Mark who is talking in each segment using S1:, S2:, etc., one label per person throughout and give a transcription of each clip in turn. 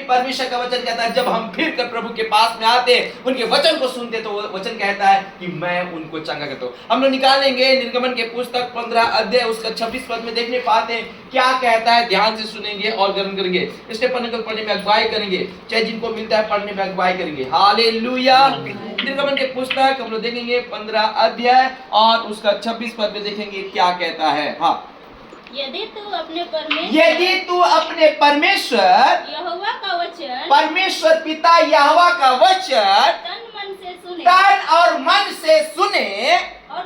S1: परमेश्वर का वचन कहता है जब हम फिर कर प्रभु के पास में आते, उनके वचन को सुनते, तो वचन कहता है कि मैं उनको चंगा करता हूँ। हम लोग निकालेंगे निर्गमन के पुस्तक 15 अध्याय उसका 26 पद में देखने पाते हैं क्या कहता है। ध्यान से सुनेंगे और ग्रहण करेंगे, स्टेफन अंकल पढ़ने में अगुवाई करेंगे, चाहे जिनको मिलता है पढ़ने में अगुवाई करेंगे। हालेलुया। निर्गमन के पुस्तक हम लोग देखेंगे 15 अध्याय और उसका 26 पद में देखेंगे क्या कहता है। हाँ,
S2: यदि तू अपने
S1: परमेश्वर
S2: यहोवा का वचन
S1: परमेश्वर पिता यहोवा का वचन
S2: तन मन से सुने
S1: तन और मन से सुने,
S2: और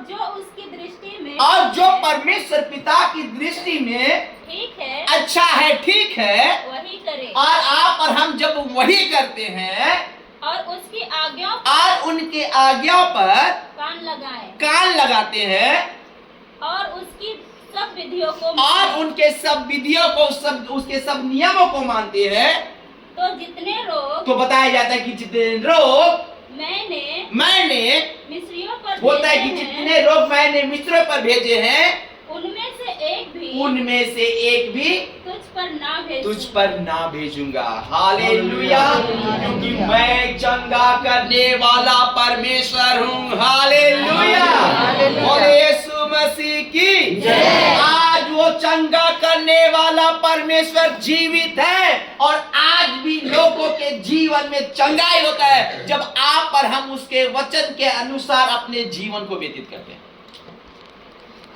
S2: जो उसकी दृष्टि में
S1: और जो परमेश्वर पिता की दृष्टि में
S2: ठीक है,
S1: अच्छा है, ठीक है,
S2: वही करे।
S1: और आप और हम जब वही करते हैं
S2: और उसकी आज्ञाओं
S1: और उनके आज्ञा पर कान लगाते हैं
S2: और उसकी सब विधियों को
S1: और उनके सब विधियों को, सब उसके सब नियमों को मानते हैं,
S2: तो जितने रोग,
S1: तो बताया जाता है कि जितने रोग मैंने
S2: मिस्रियों पर
S1: बोलता है कि जितने रोग मैंने मिस्रों पर भेजे हैं,
S2: उनमें से एक भी तुझ पर ना भेजूंगा। हालेलुया।
S1: क्योंकि मैं चंगा करने वाला परमेश्वर हूँ। हालेलुया। बोले यीशु मसीह की जय। आज वो चंगा करने वाला परमेश्वर जीवित है और आज भी लोगों के जीवन में चंगाई होता है जब आप और हम उसके वचन के अनुसार अपने जीवन को व्यतीत करते हैं।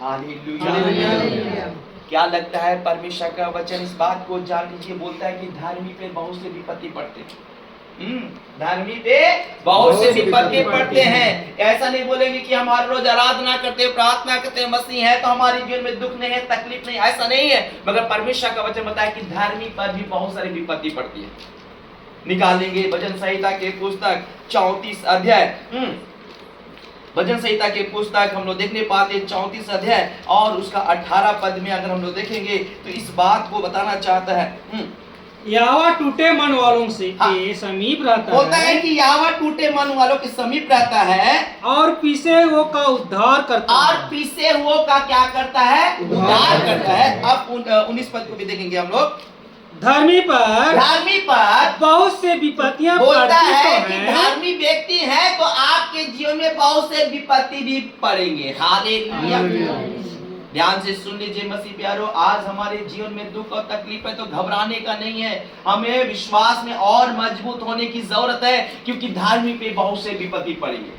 S1: हालेलुया। क्या लगता है परमेश्वर का वचन इस बात को जान लीजिए, बोलता है कि धर्मी पे बहुत से विपत्ति पड़ते हैं। धर्मी पे बहुत से विपत्ति पड़ते हैं। ऐसा नहीं बोलेंगे कि हम हर रोज आराधना करते हैं, प्रार्थना करते हैं, मसीह है तो हमारे जीवन में दुख नहीं है, तकलीफ नहीं, ऐसा नहीं है। मगर परमेश्वर का वचन बताया कि धर्मी पर भी बहुत सारी विपत्ति पड़ती है। निकालेंगे भजन संहिता के पुस्तक 34 अध्याय, भजन संहिता के पुस्तक हम लोग देखने पाते 34 अध्याय और उसका 18 पद में अगर हम लोग देखेंगे तो इस बात को बताना चाहता है।
S3: यहोवा टूटे मन वालों से के समीप रहता
S1: होता है कि यहोवा टूटे मन वालों के समीप रहता है
S3: और पीसे हुओं का उद्धार करता है।
S1: और पीसे हुओं का क्या करता है? उद्धार करता है। अब 19 पद को भी देखेंगे हम लोग।
S3: धर्मी पर बहुत से विपत्तियां
S1: बोलता
S3: पड़ती
S1: है
S3: तो
S1: कि
S3: हैं।
S1: धार्मिक व्यक्ति है तो आपके जीवन में बहुत से विपत्ति भी पड़ेंगे। हालेलुया। ध्यान से सुन लीजिए मसीह प्यारो, आज हमारे जीवन में दुख और तकलीफ है तो घबराने का नहीं है, हमें विश्वास में और मजबूत होने की जरूरत है। क्योंकि धार्मिक पे बहुत से विपत्ति पड़ेंगे,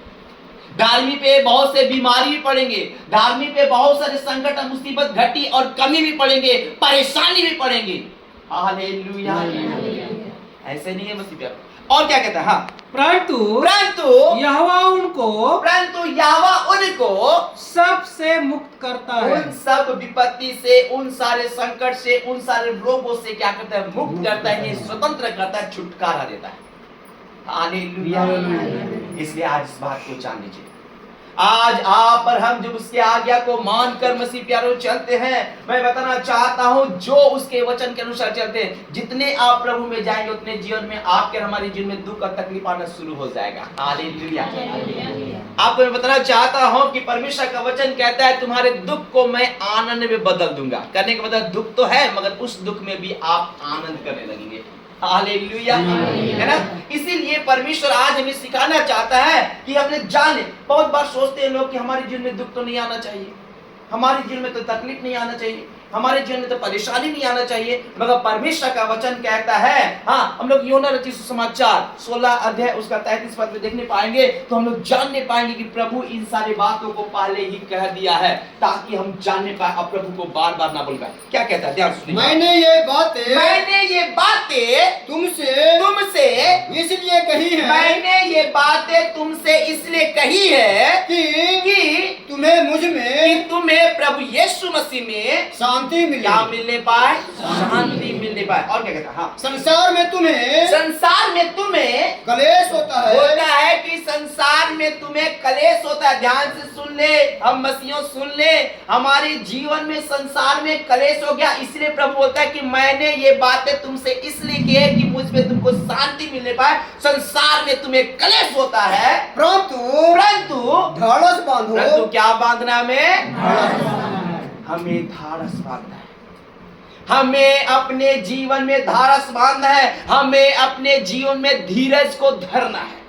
S1: धार्मिक पे बहुत से बीमारी भी पड़ेंगे, धार्मिक पे बहुत सारे संकट, मुसीबत, घटी और कमी भी पड़ेंगे, परेशानी भी पड़ेंगे। हालेलुया। ऐसे नहीं है मसीह प्यारो। और क्या कहता है? हाँ,
S3: परंतु यहोवा उनको सबसे मुक्त करता है।
S1: उन सब विपत्ति से, उन सारे संकट से, उन सारे रोगों से क्या करता है? मुक्त करता है, स्वतंत्र करता है, छुटकारा देता है। हालेलुया। इसलिए आज इस बात को जान लीजिए, आज आप और हम जब उसके आज्ञा को मानकर मसीह प्यारों चलते हैं, मैं बताना चाहता हूं जो उसके वचन के अनुसार चलते हैं, जितने आप प्रभु में जाएंगे उतने जीवन में आपके हमारे जीवन में दुख और तकलीफ आना शुरू हो जाएगा। हालेलुया। आपको मैं बताना चाहता हूं कि परमेश्वर का वचन कहता है तुम्हारे दुख को मैं आनंद में बदल दूंगा। करने के बदल दुख तो है, मगर उस दुख में भी आप आनंद करने लगेंगे। हालेलुया, है ना? इसीलिए परमेश्वर आज हमें सिखाना चाहता है कि हमने जाने। बहुत बार सोचते हैं लोग कि हमारे जीवन में दुख तो नहीं आना चाहिए, हमारे जीवन में तो तकलीफ नहीं आना चाहिए, हमारे जीवन में तो परेशानी नहीं आना चाहिए, मगर परमेश्वर का वचन कहता है। हाँ, हम लोग योना रचित सुसमाचार 16 अध्याय उसका 33 पद में देखने पाएंगे तो हम लोग जानने पाएंगे कि प्रभु इन सारी बातों को पहले ही कह दिया है ताकि हम जानने पाए और प्रभु को बार बार ना बोल पाए। क्या कहता है? ध्यान सुनिए।
S4: मैंने ये बातें
S1: तुमसे
S4: इसलिए कही है,
S1: मैंने ये बातें तुमसे इसलिए कही है कि तुम्हें प्रभु यीशु मसीह में
S4: शांति मिले।
S1: क्या मिलने पाए? शांति मिलने पाए। और क्या कहता है? हाँ,
S4: संसार में तुम्हें
S1: कलेश
S4: होता है
S1: कि संसार में तुम्हें कलेश होता है। ध्यान से सुन ले, हम मसीहों सुन ले, हमारे जीवन में संसार में कलेश हो गया, इसलिए प्रभु बोलता है कि मैंने ये बातें तुमसे इसलिए की है कि मुझ में तुमको शांति मिलने पाए। संसार में तुम्हें कलेश होता है, परंतु
S4: ढाढ़स बांधो।
S1: परंतु क्या बांधना? में हमें धाड़स बांधना है, हमें अपने जीवन में धारस बांधना है, हमें अपने जीवन में धीरज को धरना है।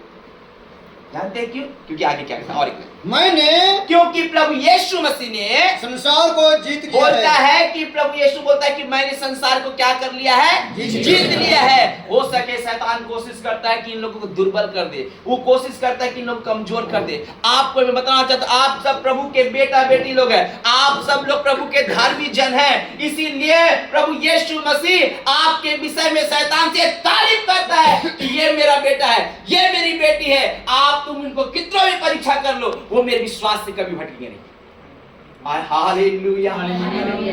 S1: जानते हैं क्यों? क्योंकि आगे क्या कहता है और एक
S4: मैंने
S1: क्योंकि प्रभु यीशु मसीह ने
S4: संसार को जीत लिया
S1: बोलता है कि प्रभु यीशु बोलता है कि मैंने संसार को क्या कर लिया है? जीत लिया है। हो सके शैतान कोशिश करता है कि इन लोगों को दुर्बल कर दे, वो कोशिश करता है कि इन लोग कमजोर कर दे। आपको मैं बताना चाहता हूं, आप सब प्रभु के बेटा बेटी लोग हैं, आप सब लोग प्रभु के धार्मिक जन हैं। इसीलिए प्रभु यीशु मसीह आपके विषय में शैतान से तारीफ करता है कि ये मेरा बेटा है, ये मेरी बेटी है। आप तुम इनको कितना भी परीक्षा कर लो, वो मेरे विश्वास से कभी भटकेंगे नहीं। हालेलुया।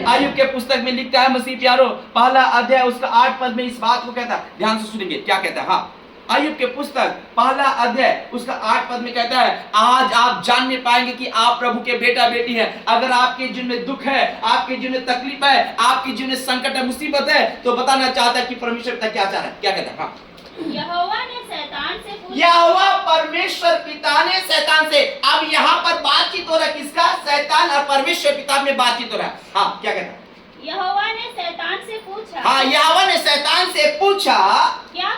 S1: आयुब के पुस्तक में लिखता है मसीह प्यारो, पहला अध्याय उसका 8 पद में इस बात को कहता है, ध्यान से सुनेंगे क्या कहता है। हाँ, आयुब के पुस्तक पहला अध्याय उसका 8 पद में कहता है, आज आप जानने पाएंगे कि आप प्रभु के बेटा बेटी हैं। अगर आपके जीवन में दुख है, आपके जीवन में तकलीफ है, आपके जीवन में संकट है, मुसीबत है, तो बताना चाहता है कि परमेश्वर पिता क्या चाह रहा है, क्या कहता है। हाँ,
S2: यहोवा ने शैतान से पूछा,
S1: यहोवा परमेश्वर पिता ने शैतान से, अब यहाँ पर बातचीत हो रहा है किसका? शैतान और परमेश्वर पिता में बातचीत हो रहा है। हाँ, क्या कहता है?
S2: यहोवा ने शैतान से पूछा,
S1: हाँ, यहोवा ने शैतान से पूछा,
S2: क्या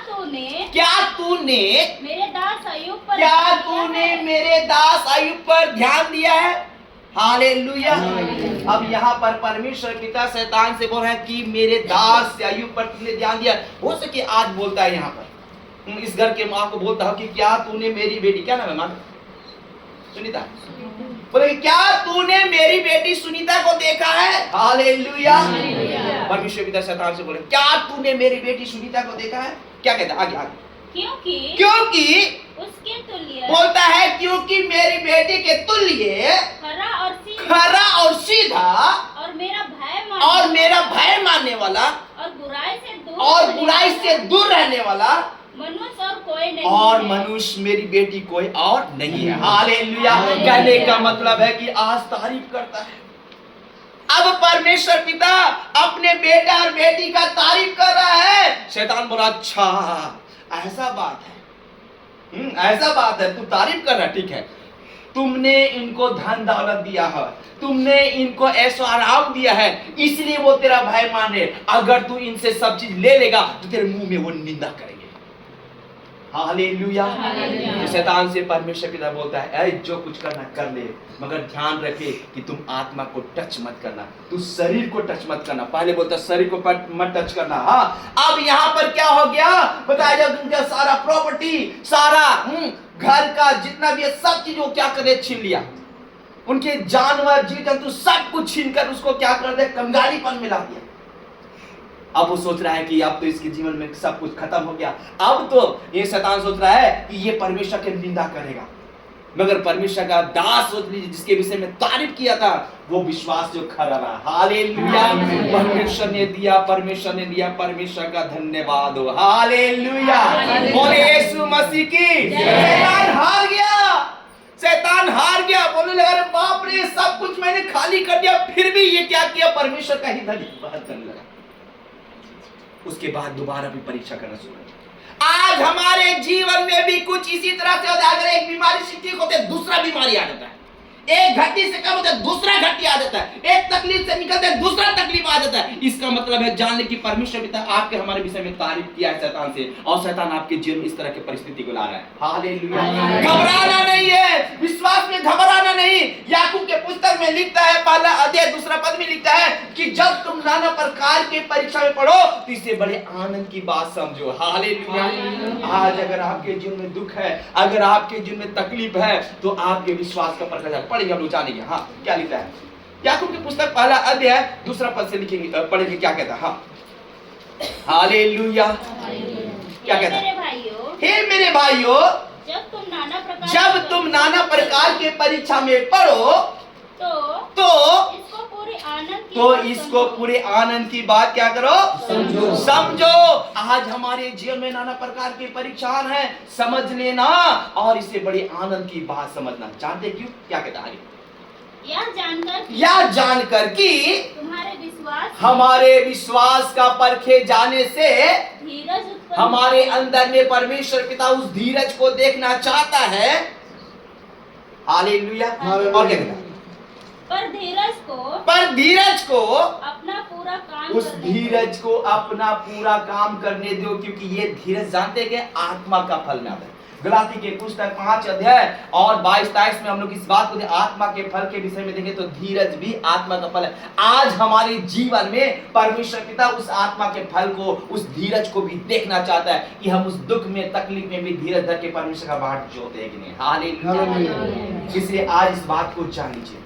S2: तूने मेरे दास अय्यूब पर
S1: क्या
S2: ध्यान दिया
S1: तूने
S2: है?
S1: मेरे दास अय्यूब पर ध्यान दिया है? हालेलुया। अब यहाँ पर परमेश्वर पिता शैतान से बोल रहा है कि मेरे दास अय्यूब पर तुमने ध्यान दिया। हो सके आज बोलता है यहाँ पर इस घर के माँ को बोलता हो कि क्या तूने मेरी बेटी, क्या नाम है माँ? सुनीता। बोले क्या तूने मेरी बेटी सुनीता को देखा है? हालेलुया। परमेश्वर पिता शैतान से बोले क्या तूने मेरी बेटी सुनीता को देखा है? क्या कहता है आगे आगे? क्योंकि
S2: उसके तुल्य
S1: बोलता है क्योंकि मेरी बेटी के तुल्य खरा और सीधा
S2: और
S1: मेरा भय मानने वाला
S2: और बुराई से दूर
S1: रहने वाला
S2: मनुष्य और कोई नहीं
S1: और
S2: है।
S1: मनुष्य मेरी बेटी कोई और नहीं है। हालेलुया। कहने का मतलब है कि आज तारीफ करता है। अब परमेश्वर पिता अपने बेटा और बेटी का तारीफ कर रहा है। शैतान बोला अच्छा ऐसा बात है, ऐसा बात है, तू तारीफ कर रहा, ठीक है। तुमने इनको धन दौलत दिया है, तुमने इनको ऐशो आराम दिया है, इसलिए वो तेरा भय मान रहे। अगर तू इनसे सब चीज ले लेगा तो तेरे मुंह में वो निंदा करेंगे। हालेलुया। तो शैतान से परमेश्वर पिता बोलता है जो कुछ करना कर ले, मगर ध्यान रखे कि तुम आत्मा को टच मत करना, तू शरीर को टच मत करना। पहले बोलता शरीर को मत टच करना। हाँ, अब यहाँ पर क्या हो गया बताया जाए, उनका सारा प्रॉपर्टी, सारा घर का जितना भी है सब चीज वो क्या करे, छीन लिया। उनके जानवर जीव जंतु सब कुछ छीन कर उसको क्या कर दे, कंगालीपन में ला दिया। अब वो सोच रहा है कि अब तो इसके जीवन में सब कुछ खत्म हो गया। अब तो ये शैतान सोच रहा है कि ये परमेश्वर की निंदा करेगा, मगर परमेश्वर का दास सोच लीजिए जिसके विषय में तारीफ किया था वो विश्वास जो खरा रहा। हालेलुया। परमेश्वर ने दिया, परमेश्वर ने दिया, परमेश्वर का धन्यवाद हो। हालेलुया। बोले यीशु मसीह की। शैतान हार गया, शैतान हार गया। बोलने लगा अरे बाप रे सब कुछ मैंने खाली कर दिया, फिर भी ये क्या किया, परमेश्वर का ही धन्यवाद करने लगा। उसके बाद दोबारा भी परीक्षा करना शुरू किया। आज हमारे जीवन में भी कुछ इसी तरह से होता है। अगर एक बीमारी से ठीक होते दूसरा बीमारी आ जाता है, एक घटी से कम होता है दूसरा घटी आ जाता है, एक तकलीफ से निकलते है दूसरा तकलीफ आ जाता है। इसका मतलब है जान ले कि परमेश्वर पिता आपके हमारे विषय में तारीफ किया है शैतान से, और शैतान आपके जीवन में इस तरह की परिस्थिति को ला रहा है। हालेलुया। घबराना नहीं है, विश्वास में घबराना नहीं। याकूब के पुस्तक में लिखता है पहला अध्याय दूसरा पद में लिखता है कि जब तुम नाना प्रकार के परीक्षा में पढ़ो तो इसे बड़े आनंद की बात समझो। हालेलुया। आज अगर आपके जीवन में दुख है, अगर आपके जीवन में तकलीफ है, तो आपके विश्वास का प्रकाश पढ़ेंगे, हम लोग जानेंगे। हाँ, क्या लिखता है याकूब की पुस्तक पहला अध्याय दूसरा पद से लिखेंगे, पढ़ेंगे क्या कहता है। हाँ, हालेलुया। क्या कहता है, हे मेरे भाइयों जब तुम नाना प्रकार के परीक्षा में पढ़ो तो इसको पूरे आनंद की बात क्या करो, समझो। आज हमारे जीवन में नाना प्रकार के परीक्षा है, समझ लेना और इसे बड़े आनंद की बात समझना। जानते क्यों, क्या कहता है आगे, यह जानकर कि हमारे विश्वास का परखे जाने से हमारे अंदर में परमेश्वर पिता उस धीरज को देखना चाहता है। हालेलुया। और क्या कहता है, पर धीरज को
S2: अपना पूरा काम
S1: उस
S2: करने दो।
S1: धीरज को अपना पूरा काम करने दो, क्योंकि ये धीरज जानते हैं कि आत्मा का फल में आता है। गलाती के पुस्तक 5 अध्याय और 22-23 में हम लोग इस बात को आत्मा के फल के विषय में देखें तो धीरज भी आत्मा का फल है। आज हमारे जीवन में परमेश्वर पिता उस आत्मा के फल को, उस धीरज को भी देखना चाहता है कि हम उस दुख में, तकलीफ में भी धीरज धर के परमेश्वर का बाट जोते हैं कि नहीं। हालेलुया। इसलिए आज इस बात को जान लीजिए,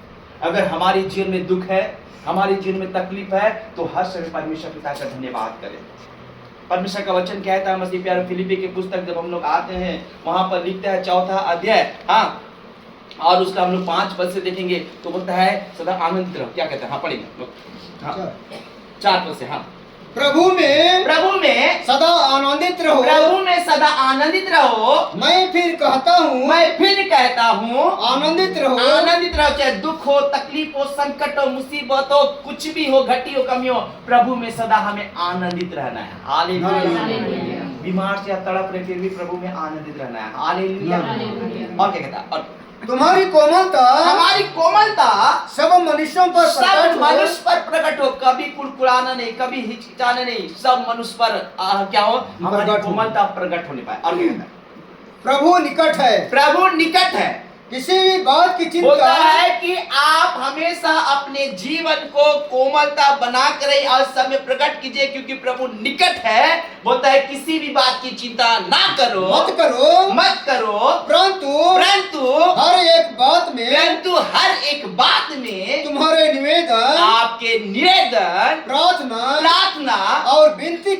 S1: अगर हमारे जीवन में दुख है, हमारे जीवन में तकलीफ है, तो हर समय परमेश्वर पिता का धन्यवाद करें। परमेश्वर का वचन कहता है, मसीह प्यारे फिलिपी के पुस्तक जब हम लोग आते हैं वहां पर लिखता है 4 अध्याय, हाँ, और उसका हम लोग 5 पद से देखेंगे तो बोलता है सदा आनंदित रहो। क्या कहता है? हाँ पढ़ेंगे, हाँ 4 पद से। हाँ,
S4: प्रभु में सदा आनंदित रहो।
S1: प्रभु में सदा आनंदित रहो।
S4: मैं फिर कहता हूँ आनंदित रहो।
S1: आनंदित रहो, चाहे दुख हो, तकलीफ हो, संकट हो, मुसीबत हो, कुछ भी हो, घटी हो, कमी हो, प्रभु में सदा हमें आनंदित रहना है। हालेलुया। बीमार से तड़प रहे फिर भी प्रभु में आनंदित रहना है। हालेलुया। और क्या कहता है? और
S4: तुम्हारी कोमलता,
S1: हमारी कोमलता
S4: सब मनुष्यों पर
S1: सब मनुष्य पर प्रकट हो। कभी कुड़कुड़ाना नहीं, कभी हिचकिचाना नहीं, सब मनुष्य पर क्या हो? हमारी कोमलता प्रकट होने पाए। और क्या कहता है?
S4: प्रभु निकट है।
S1: प्रभु निकट है।
S4: किसी भी बात की चिंता
S1: होता है कि आप हमेशा अपने जीवन को कोमलता बना कर और समय प्रकट कीजिए, क्योंकि प्रभु निकट है। बोलता है किसी भी बात की चिंता ना करो, मत करो, परंतु
S4: हर एक बात में
S1: तुम्हारे
S4: निवेदन,
S1: आपके निवेदन, प्रार्थना
S4: और विनती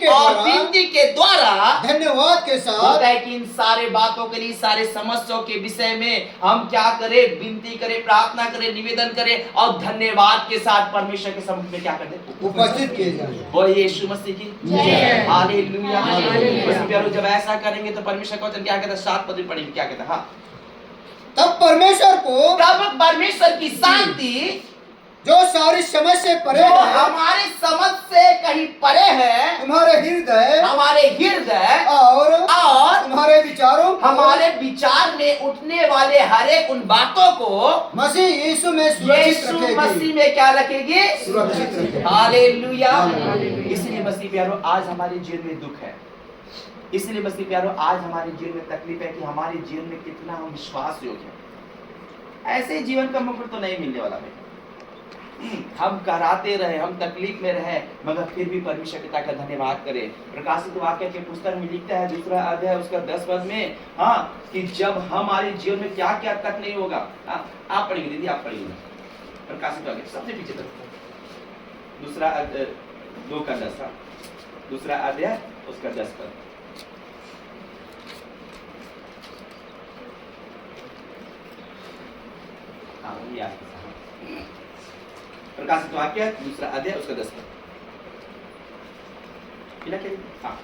S4: के
S1: द्वारा
S4: धन्यवाद के साथ
S1: होता है कि इन सारे बातों के लिए, सारे समस्याओं के विषय में हम क्या करें? विनती करें, प्रार्थना करें, निवेदन करें और धन्यवाद के साथ परमेश्वर के सम्मुख में क्या करते?
S4: उपस्थित किए जाए।
S1: बोलिए यीशु मसीह की जय। हालेलुया। मसीह प्यारों, जब ऐसा करेंगे तो परमेश्वर का वचन क्या कहता है? 7 पद में पढ़ेंगे, क्या कहता है? हाँ,
S4: तब परमेश्वर की शांति जो सारी समझ से परे है,
S1: हमारे समझ से कहीं परे है,
S4: हमारे हृदय और हमारे
S1: विचार में उठने वाले हर एक उन बातों को
S4: मसीह यीशु में
S1: यीशु मसीह में क्या रखेगी?
S4: सुरक्षित रखेगी।
S1: हालेलुया। इसलिए मसीह प्यारों, आज हमारे जीवन में दुख है, इसलिए मसीह प्यारों आज हमारे जीवन में तकलीफ है कि हमारे जीवन में कितना हम विश्वास योग्य हैं। ऐसे जीवन का मुकुट तो नहीं मिलने वाला भाई। हम कराते रहे, हम तकलीफ में रहे, मगर फिर भी परमेश्वर पिता का धन्यवाद करें। प्रकाशित वाक्य के पुस्तक में लिखता है 2 अध्याय उसका 10 पद में, हाँ, कि जब हमारे जीवन में क्या क्या तक नहीं होगा। आप पढ़िए दीदी, आप पढ़िए प्रकाशित वाक्य सबसे पीछे तक 2 अध्याय 2 का 10, 2 अध्याय उसका 10 पद। प्रकाशित वाक्य 2 अध्याय उसका 10 पद। हाँ,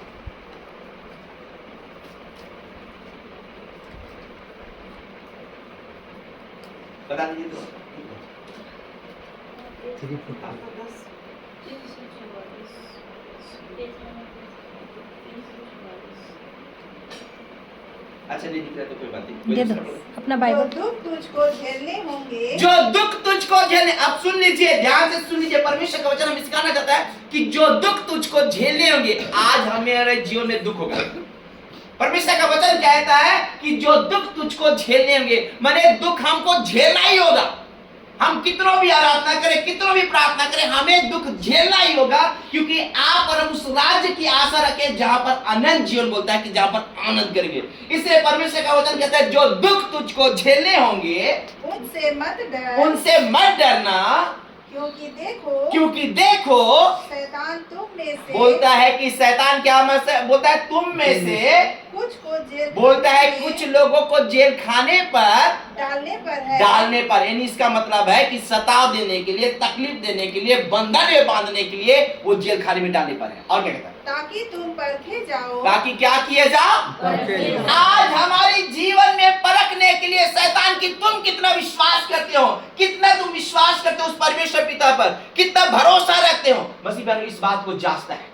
S1: बता दीजिए तो। अच्छा नहीं दिख रहा तो कोई बात नहीं,
S5: दे दो अपना बाइबल।
S6: जो दुख तुझको झेलने होंगे,
S1: जो दुख तुझको झेलने, अब सुन लीजिए, ध्यान से सुन लीजिए, परमेश्वर का वचन हमें सिखाना चाहता है कि जो दुख तुझको झेलने होंगे। आज हमारे जीवन में दुख होगा, परमेश्वर का वचन कहता है कि जो दुख तुझको झेलने होंगे, माने दुख हमको झेलना ही होगा। हम कितनों भी आराधना करें, कितनों भी प्रार्थना करें, हमें दुख झेलना ही होगा, क्योंकि आप और हम उस राज्य की आशा रखें जहां पर अनंत जीवन, बोलता है कि जहां पर आनंद करेंगे। इसलिए परमेश्वर का वचन कहता है जो दुख तुझको झेलने होंगे उनसे मत डरना, क्योंकि देखो
S6: शैतान तुम में से,
S1: बोलता है कि शैतान क्या बोलता है? तुम में से
S6: कुछ को जेल,
S1: बोलता है कुछ लोगों को जेल खाने पर
S6: डालने पर,
S1: यानी इसका मतलब है कि सताव देने के लिए, तकलीफ देने के लिए, बंधन में बांधने के लिए वो जेल खाने में डालने पर है। और क्या कहता है?
S6: ताकि तुम परखे जाओ,
S1: ताकि क्या किए जाओ? आज हमारे जीवन में परखने के लिए शैतान की तुम कितना विश्वास करते हो, कितना तुम विश्वास करते हो उस परमेश्वर पिता पर, कितना भरोसा रखते हो। मसीह प्यारों इस बात को जांचता है,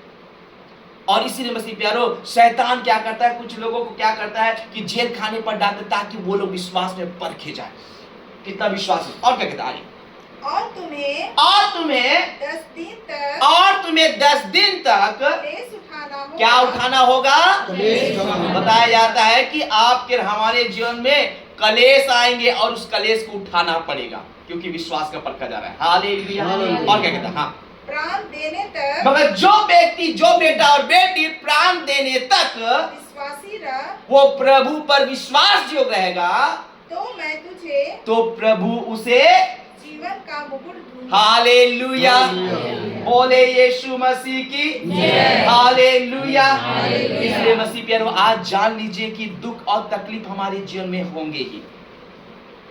S1: और इसीलिए मसीह प्यारों शैतान क्या करता है? कुछ लोगों को क्या करता है कि जेल खाने पर डालते ताकि वो लोग विश्वास में परखे जाए, कितना विश्वास है। और क्या कहता है?
S6: और तुम्हें
S1: 10 दिन तक
S6: कलेश उठाना होगा।
S1: क्या उठाना होगा? बताया जाता है कि आपके हमारे जीवन में कलेश आएंगे और उस कलेश को उठाना पड़ेगा, क्योंकि विश्वास का परखा जा रहा है। हालेलुया। और क्या कहता है? हाँ,
S6: प्राण देने तक
S1: मगर जो व्यक्ति, जो बेटा और बेटी प्राण देने तक
S6: विश्वासी रह,
S1: वो प्रभु पर विश्वास जो रहेगा,
S6: तो मैं तुझे
S1: तो प्रभु उसे
S6: जीवन का मुकुट दूंगा।
S1: हालेलुया। बोले यीशु मसीह की हालेलुया। इसलिए मसीह प्यारों, आज जान लीजिए कि दुख और तकलीफ हमारे जीवन में होंगे ही।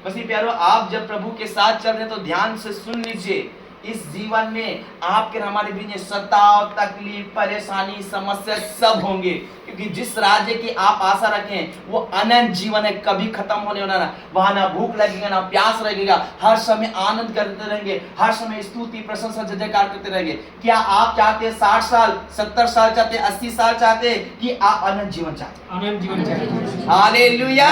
S1: मसीह प्यारों, आप जब प्रभु के साथ चल रहे हैं तो ध्यान से सुन लीजिए, इस जीवन में आपके हमारे बीच में सताव, तकलीफ, परेशानी, समस्या सब होंगे, क्योंकि जिस राज्य की आप आशा रखें वो अनंत जीवन है, कभी खत्म होने वाला ना। वहां ना भूख लगेगा ना प्यास लगेगा, हर समय आनंद करते रहेंगे, हर समय स्तुति प्रशंसा जय जयकार करते रहेंगे। क्या आप चाहते हैं 60 साल, 70 साल चाहते हैं, 80 साल चाहते हैं, कि आप अनंत जीवन चाहते हैं?
S3: अनंत जीवन चाहिए।
S1: हालेलुया।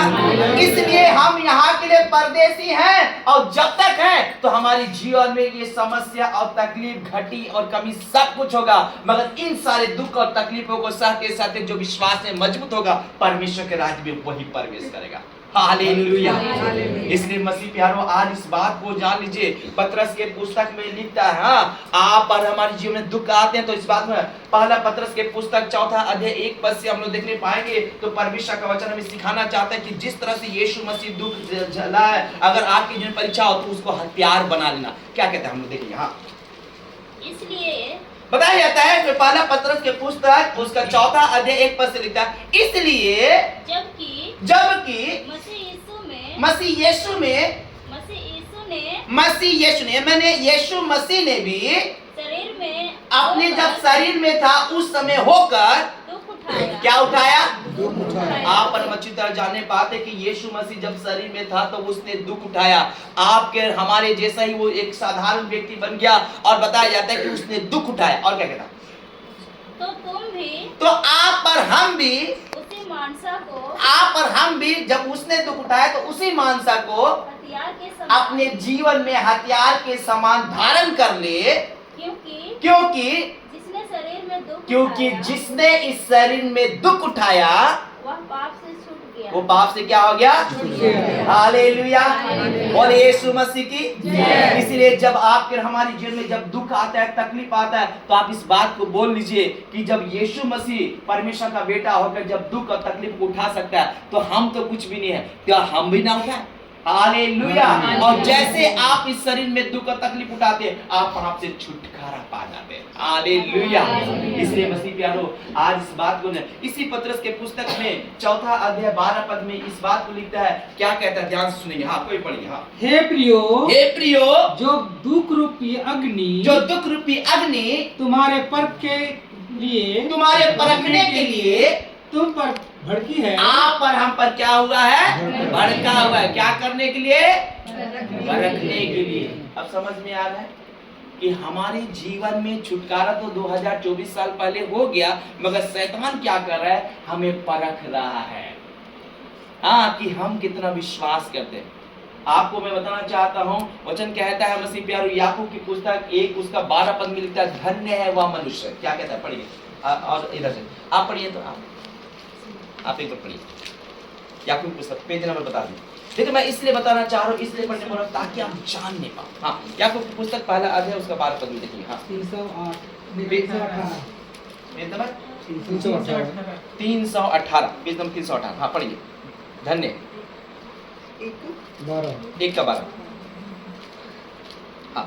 S1: इसलिए हम यहाँ के लिए परदेसी हैं, और जब तक हैं तो हमारे जीवन में ये समस्या और तकलीफ, घटी और कमी सब कुछ होगा, मगर इन सारे दुख और तकलीफों को सहते सहते जो विश्वास में मजबूत होगा, परमेश्वर के राज्य में वही प्रवेश करेगा। हालेलुया। इसलिए मसीह प्यारों, आज इस बात को जान लीजिए। पतरस के पुस्तक में लिखता है, हाँ, आप पर हमारे जीवन में दुख आते हैं तो इस बात में पहला पतरस के पुस्तक 4 अध्याय 1 पद से हम लोग देखने पाएंगे, तो परमेश्वर का वचन हमें सिखाना चाहता है कि जिस तरह से यीशु मसीह दुख झेला है, अगर आपके जीवन में परीक्षा हो तो उसको हथियार बना लेना। क्या कहते हैं हम लोग देखेंगे। हाँ,
S2: इसलिए
S1: बताया जाता है कि पहला पतरस के पुस्तक उसका 4 अध्याय 1 पद से लिखता है, इसलिए जबकि मसीह यीशु ने मैंने यीशु मसीह ने भी
S2: शरीर में
S1: अपने जब शरीर में था उस समय होकर
S2: दुख उठाया।
S1: क्या उठाया?
S4: दुख उठाया।
S1: आप पर हम अच्छी तरह जाने पाते कि यीशु मसीह जब शरीर में था तो उसने दुख उठाया। आपके हमारे जैसा ही वो एक साधारण व्यक्ति बन गया, और बताया जाता है कि उसने दुख उठाया। और क्या कहता?
S2: तो तुम भी,
S1: तो आप और हम भी,
S2: उसी मानसा को,
S1: आप और हम भी जब उसने दुख उठाया तो उसी मानसा को
S2: हथियार के समान,
S1: अपने जीवन में हथियार के समान धारण कर ले, क्योंकि जिसने इस शरीर में दुख उठाया
S2: वह पाप से छूट गया।
S1: वो पाप से क्या हो गया? हालेलुया। और यीशु मसीह की। इसलिए जब आपके हमारे जीवन में जब दुख आता है, तकलीफ आता है, तो आप इस बात को बोल लीजिए कि जब यीशु मसीह परमेश्वर का बेटा होकर जब दुख और तकलीफ को उठा सकता है, तो हम तो कुछ भी नहीं है, क्या हम भी ना उठाए? हालेलुया। और जैसे आप इस शरीर में दुख और तकलीफ उठाते हैं, आप पाप से छुटकारा पा जाते हैं। हालेलुया। इसलिए मसीह प्यारो, आज इस बात को इसी पतरस के पुस्तक में 4 अध्याय 12 पद में इस बात को लिखता है। क्या कहता है? ध्यान से सुनेंगे। हाँ, कोई पढ़िए। हाँ,
S3: हे प्रियो,
S1: जो
S3: दुख रूपी अग्नि तुम्हारे परखने के लिए तुम पर भड़की है।
S1: आप और हम पर क्या हुआ है? भड़का हुआ है। क्या करने के लिए? परखने के लिए। अब समझ में आ रहा है कि हमारे जीवन में छुटकारा तो 2024 साल पहले हो गया, मगर शैतान क्या कर रहा है? हमें परख रहा है, हाँ, कि हम कितना विश्वास करते हैं। आपको मैं बताना चाहता हूँ, वचन कहता है मसीह प्यारो, याकूब की पुस्तक 1 उसका 12 पद में लिखता है, धन्य है वह मनुष्य। क्या कहता है? पढ़िए। और इधर से आप पढ़िए, तो आप एक बार पढ़िए याकूब की पुस्तक, पेज नंबर बता दीजिए। देखिए, मैं इसलिए बताना चाह रहा हूँ, इसलिए पढ़ने बोल रहा हूँ ताकि आप जानने पाओ। हाँ, याकूब की पुस्तक पहला अध्याय उसका 12 पद में देखिए। हाँ,
S3: 308
S1: पेज नंबर 318, पेज नंबर 318। हाँ, पढ़िए। धन्य 1 का 12।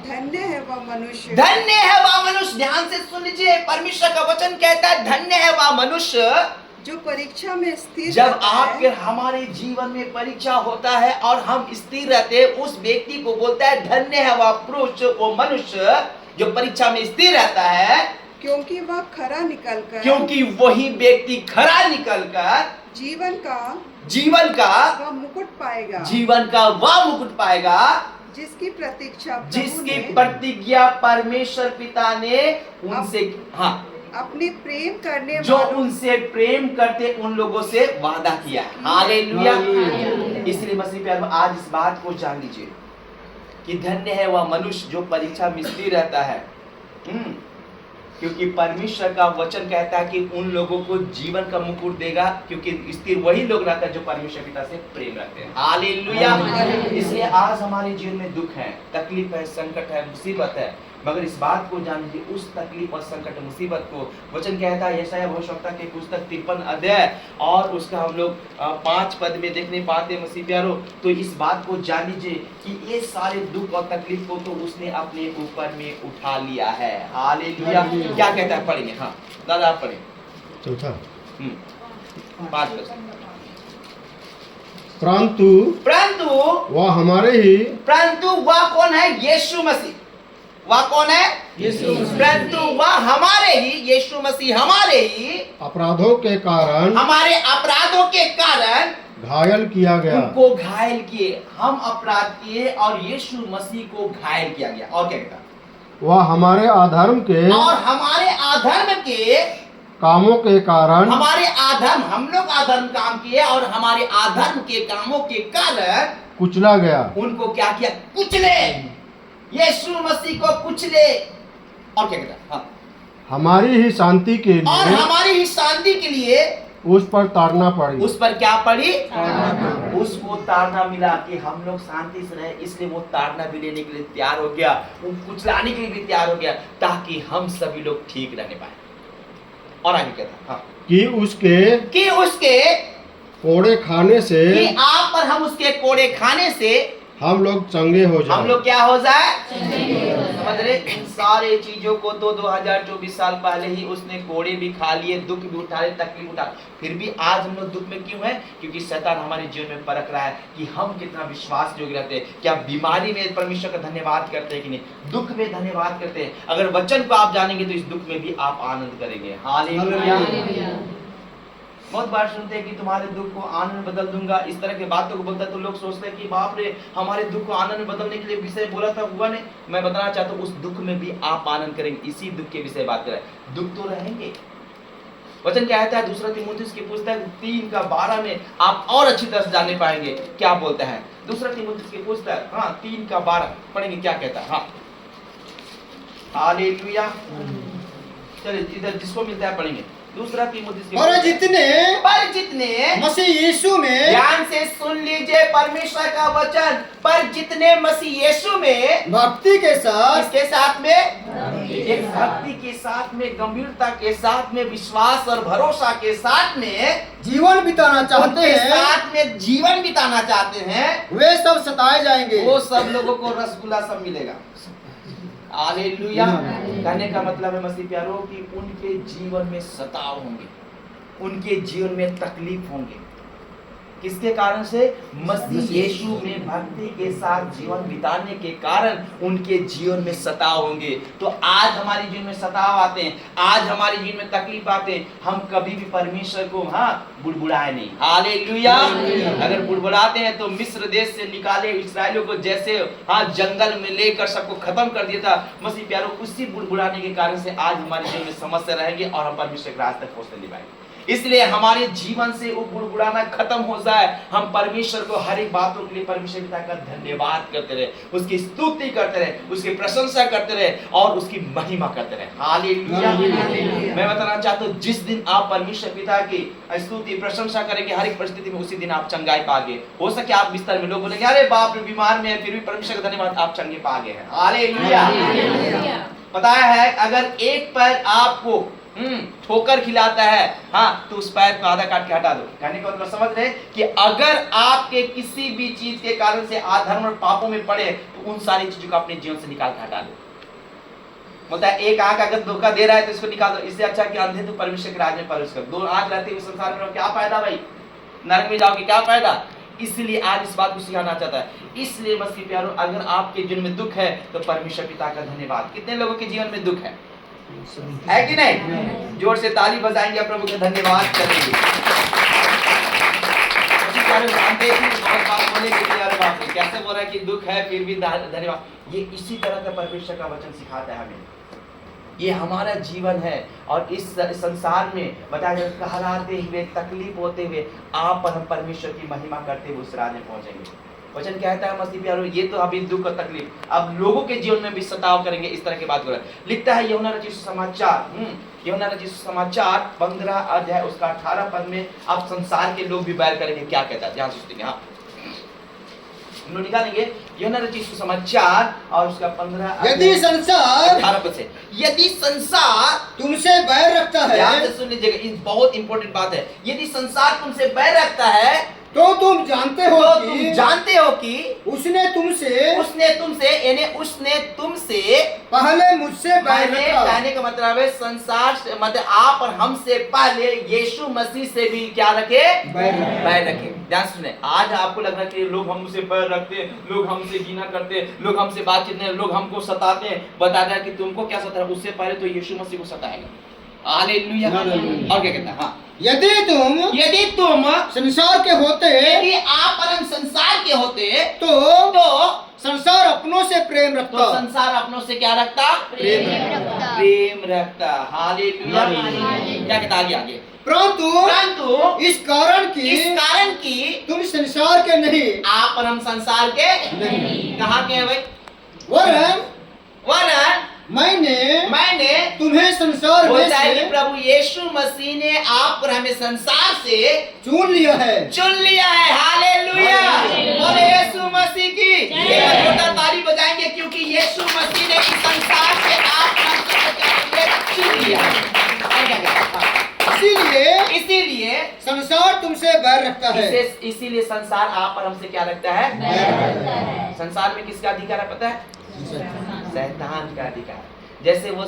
S6: धन्य है वह मनुष्य,
S1: धन्य है वह मनुष्य। ध्यान से सुन लीजिए, परमेश्वर का वचन कहता है धन्य है वह मनुष्य
S6: जो परीक्षा में स्थिर
S1: जब
S6: रहता है।
S1: आपके हमारे जीवन में परीक्षा होता है और हम स्थिर रहते हैं, उस व्यक्ति को बोलता है धन्य है वह पुरुष, वो मनुष्य जो परीक्षा में स्थिर रहता है,
S6: क्योंकि वह खरा निकलकर,
S1: क्योंकि वही व्यक्ति खरा निकलकर
S6: जीवन का
S1: वह
S6: मुकुट पाएगा,
S1: जीवन का वह मुकुट पाएगा
S6: जिसकी प्रतीक्षा प्रभु
S1: जिसकी
S6: ने
S1: प्रतिज्ञा परमेश्वर पिता ने उनसे, हाँ,
S6: अपने प्रेम करने
S1: जो
S6: वालों
S1: उनसे प्रेम करते उन लोगों से वादा किया। हालेलुया। इसलिए मसीह प्यारे, आज इस बात को जान लीजिए कि धन्य है वह मनुष्य जो परीक्षा में स्थिर रहता है। क्योंकि परमेश्वर का वचन कहता है कि उन लोगों को जीवन का मुकुट देगा, क्योंकि स्थिर वही लोग रहता है जो परमेश्वर पिता से प्रेम रखते हैं। हालेलुया। इसलिए आज हमारे जीवन में दुख है, तकलीफ है, संकट है, मुसीबत है, मगर इस बात को जान लीजिए, उस तकलीफ और संकट मुसीबत को वचन कहता है यशायाह भविष्यवक्ता के पुस्तक 53 अध्याय और उसका हम लोग 5 पद में देखने पाते हैं मसीह प्यारो। तो इस बात को जान लीजिए कि ये सारे दुख और तकलीफ को तो उसने अपने ऊपर में उठा लिया है। हालेलुया। क्या कहता है, पढ़ेंगे। हाँ दादा आप पढ़ें।
S4: चौथा
S1: 5 पद।
S4: परंतु वह हमारे ही,
S1: परंतु वह कौन है? यीशु मसीह। वह कौन है? यीशु मसीह। परंतु वह हमारे ही, यीशु मसीह हमारे ही
S4: अपराधों के कारण,
S1: हमारे अपराधों के कारण
S4: घायल किया गया।
S1: उनको घायल किए, हम अपराध किए और यीशु मसीह को घायल किया गया। और क्या कहता?
S4: वह हमारे अधर्म के,
S1: और हमारे अधर्म के
S4: कामों के कारण,
S1: हमारे अधर्म, हम लोग अधर्म काम किए और हमारे अधर्म के कामों के कारण
S4: कुचला गया।
S1: उनको क्या किया? कुचले। यीशु मसीह को कुचले। और क्या कहता? हाँ।
S4: हमारी ही शांति के लिए,
S1: और हमारी ही शांति के लिए
S4: उस पर ताड़ना पड़ी।
S1: उस पर क्या पड़ी? उसको ताड़ना मिला कि हम लोग शांति से रहे, इसलिए वो ताड़ना भी लेने के लिए तैयार हो गया, वो कुचलाने के लिए भी तैयार हो गया, ताकि हम सभी लोग ठीक रहने पाए। और आगे कहता हाँ, कि उसके
S4: कोड़े खाने से,
S1: कि आप पर हम उसके कोड़े खाने से
S4: हम लोग चंगे हो जाए।
S1: हम लोग क्या हो जाए? समझ रहे? इन सारे चीजों को तो 2024 साल पहले ही उसने कोड़े भी खा लिए, दुख भी उठा लिए, तकलीफ उठा, फिर भी आज हम लोग दुख में क्यों है? क्योंकि शैतान हमारे जीवन में परख रहा है कि हम कितना विश्वास योग्य रहते हैं। क्या बीमारी में परमेश्वर का धन्यवाद करते हैं कि नहीं? दुख में धन्यवाद करते हैं। अगर वचन को आप जानेंगे तो इस दुख में भी आप आनंद करेंगे। हालेलुया। बहुत बार सुनते हैं कि तुम्हारे दुख को आनंद में बदल दूंगा, इस तरह की बातों को बोलता है तो लोग सोचते हैं कि बाप रे, हमारे दुख को आनंद में बदलने के लिए विषय बोला था, हुआ नहीं। मैं बताना चाहता हूँ उस दुख में भी आप आनंद करेंगे। इसी दुख के विषय बात करें। दुख तो रहेंगे। वचन क्या कहता है? दूसरा तीमुथियुस की पुस्तक 3:12 में आप और अच्छी तरह से जानने पाएंगे क्या बोलता है। दूसरा तीमुथियुस की पुस्तक 3:12 पढ़ेंगे क्या कहता है। हाँ हालेलुया। चलिए इधर जिसको मिलता है पढ़ेंगे। दूसरा तीमुथियुस
S4: पर जितने
S1: मसीह
S4: यीशु में,
S1: ध्यान से सुन लीजिए परमेश्वर का वचन, पर जितने मसीह यीशु में
S4: भक्ति के साथ,
S1: इसके साथ में एक भक्ति के साथ में, गंभीरता के साथ में, विश्वास और भरोसा के साथ में
S4: जीवन बिताना चाहते
S1: उनके
S4: हैं,
S1: साथ में जीवन बिताना चाहते हैं,
S4: वे सब सताए जाएंगे।
S1: वो सब लोगों को रसगुल्ला सब मिलेगा। हालेलुया। कहने का मतलब है मसीह प्यारों कि उनके जीवन में सताव होंगे, उनके जीवन में तकलीफ होंगे। किसके कारण से? मसीह यीशु में भक्ति के साथ जीवन बिताने के कारण उनके जीवन में सताव होंगे। तो आज हमारे जीवन में सताव आते हैं, आज हमारे जीवन में तकलीफ आते हैं, हम कभी भी परमेश्वर को बुड़बुड़ाए नहीं। हालेलुया। अगर बुड़बुड़ाते हैं तो मिस्र देश से निकाले इस्राएलियों को जैसे जंगल में लेकर सबको खत्म कर दिया था, मसीह प्यारों उसी बुड़बुड़ाने के कारण से आज हमारे जीवन में समस्या रहेंगे और हम परमेश्वर के रास्ते पहुंचने नहीं पाएंगे। इसलिए हमारे जीवन से वो बुड़बुड़ाना खत्म हो जाए। हम परमेश्वर को हर एक बातों के लिए परमेश्वर पिता का धन्यवाद करते रहे, उसकी स्तुति करते रहे, उसकी प्रशंसा करते रहे और उसकी महिमा करते रहे। हालेलुया। मैं बताना चाहता हूँ जिस दिन आप परमेश्वर पिता की स्तुति प्रशंसा करेंगे हर एक परिस्थिति में, उसी दिन आप चंगाई पागे। हो सके आप बिस्तर में, लोग बोलेंगे अरे बाप रे बीमार में है, फिर भी परमेश्वर का धन्यवाद आप चंगे पागे हैं। हालेलुया। पता है अगर एक पैर आपको ठोकर खिलाता है तो उस पैर को आधा काट के हटा दो। कहने का मतलब समझ रहे कि अगर आपके किसी भी चीज के कारण से अधर्म और पापों में पड़े तो उन सारी चीजों को अपने जीवन से निकाल के हटा दो। बोलता है एक आंख अगर धोखा दे रहा है तो इसको निकाल दो, इससे अच्छा कि अंधे तो परमेश्वर के राज में प्रवेश कर। 2 आंख रहते हुए संसार में क्या फायदा भाई? नरक में जाओगे, क्या फायदा? इसलिए आज इस बात को सिखाना चाहता है। इसलिए मसीह प्यारों अगर आपके जीवन में दुख है तो परमेश्वर पिता का धन्यवाद। कितने लोगों के जीवन में दुख है कि नहीं? जोर से ताली बजाएंगे, प्रभु का धन्यवाद करेंगे। कैसे बोल रहा है कि दुख है फिर भी धन्यवाद। ये इसी तरह का परमेश्वर का वचन सिखाता है हमें। ये हमारा जीवन है और इस संसार में बताया कहलाते हुए, तकलीफ होते हुए आप पर हम परमेश्वर की महिमा करते हुए उस राज में पहुंचेंगे। वचन कहता है मसीह प्यारो, ये तो अभी दुख और तकलीफ अब लोगों के जीवन में भी सताव करेंगे, इस तरह की बात कर रहा है। लिखता है यूहन्ना रचित सुसमाचार, यूहन्ना रचित सुसमाचार 15 अध्याय उसका 18 पद में, आप संसार के लोग भी बैर करेंगे, क्या कहता है ध्यान से सुनिए। हाँ, हम लोग निकालेंगे यूहन्ना रचित सुसमाचार और उसका 15
S4: यदि संसार
S1: 18 पद से, यदि संसार
S4: तुमसे बैर रखता
S1: ध्यान से
S4: है
S1: सुन लीजिएगा, ये बहुत इंपॉर्टेंट बात है। यदि संसार तुमसे बैर रखता है
S4: तो तुम जानते हो
S1: तो तुम
S4: कि
S1: जानते हो कि
S4: उसने तुमसे
S1: यानी उसने तुमसे
S4: पहले मुझसे बैर
S1: पहले,
S4: रखा।
S1: कहने का मतलब है संसार मतलब आप और हमसे पहले यीशु मसीह से भी क्या रखे, बैर रखे। ध्यान से सुने, आज आपको लग रहा है कि लोग हमसे बैर रखते हैं, लोग हमसे घृणा करते हैं, लोग हमसे बातचीत नहीं, लोग हमको सताते हैं, बता रहा है कि तुमको क्या सता है, उससे पहले तो यीशु मसीह को सताएगा। हालेलुया।
S4: हालेलुया।
S1: और क्या कहता है, हाँ,
S4: यदि तुम संसार के होते
S1: यदि आप परम संसार के होते
S4: तो संसार अपनों से प्रेम
S1: तो
S4: रखता।
S1: संसार अपनों से क्या रखता, प्रेम रखता। हालेलुया। क्या कहता आगे आगे,
S4: परंतु इस कारण की तुम संसार के नहीं,
S1: आप परम संसार के
S4: नहीं।
S1: कहाँ के हैं भाई,
S4: वरन मैंने तुम्हें संसार में
S1: बोलता है कि
S4: से
S1: प्रभु यीशु मसीह ने आप और हमें संसार से
S4: चुन लिया है।
S1: हालेलुया।
S4: हालेलुया।
S1: बोले यीशु मसीह की एक छोटा ताली बजाएंगे, क्योंकि यीशु मसीह ने इस संसार से आप और हमको चुन लिया। और क्या कहता है? इसीलिए
S4: संसार तुमसे बैर रखता है।
S1: इसीलिए संसार आप और हमसे क्या रखता है, संसार में किसका अधिकार है पता है, शैतान का अधिकार। जैसे वो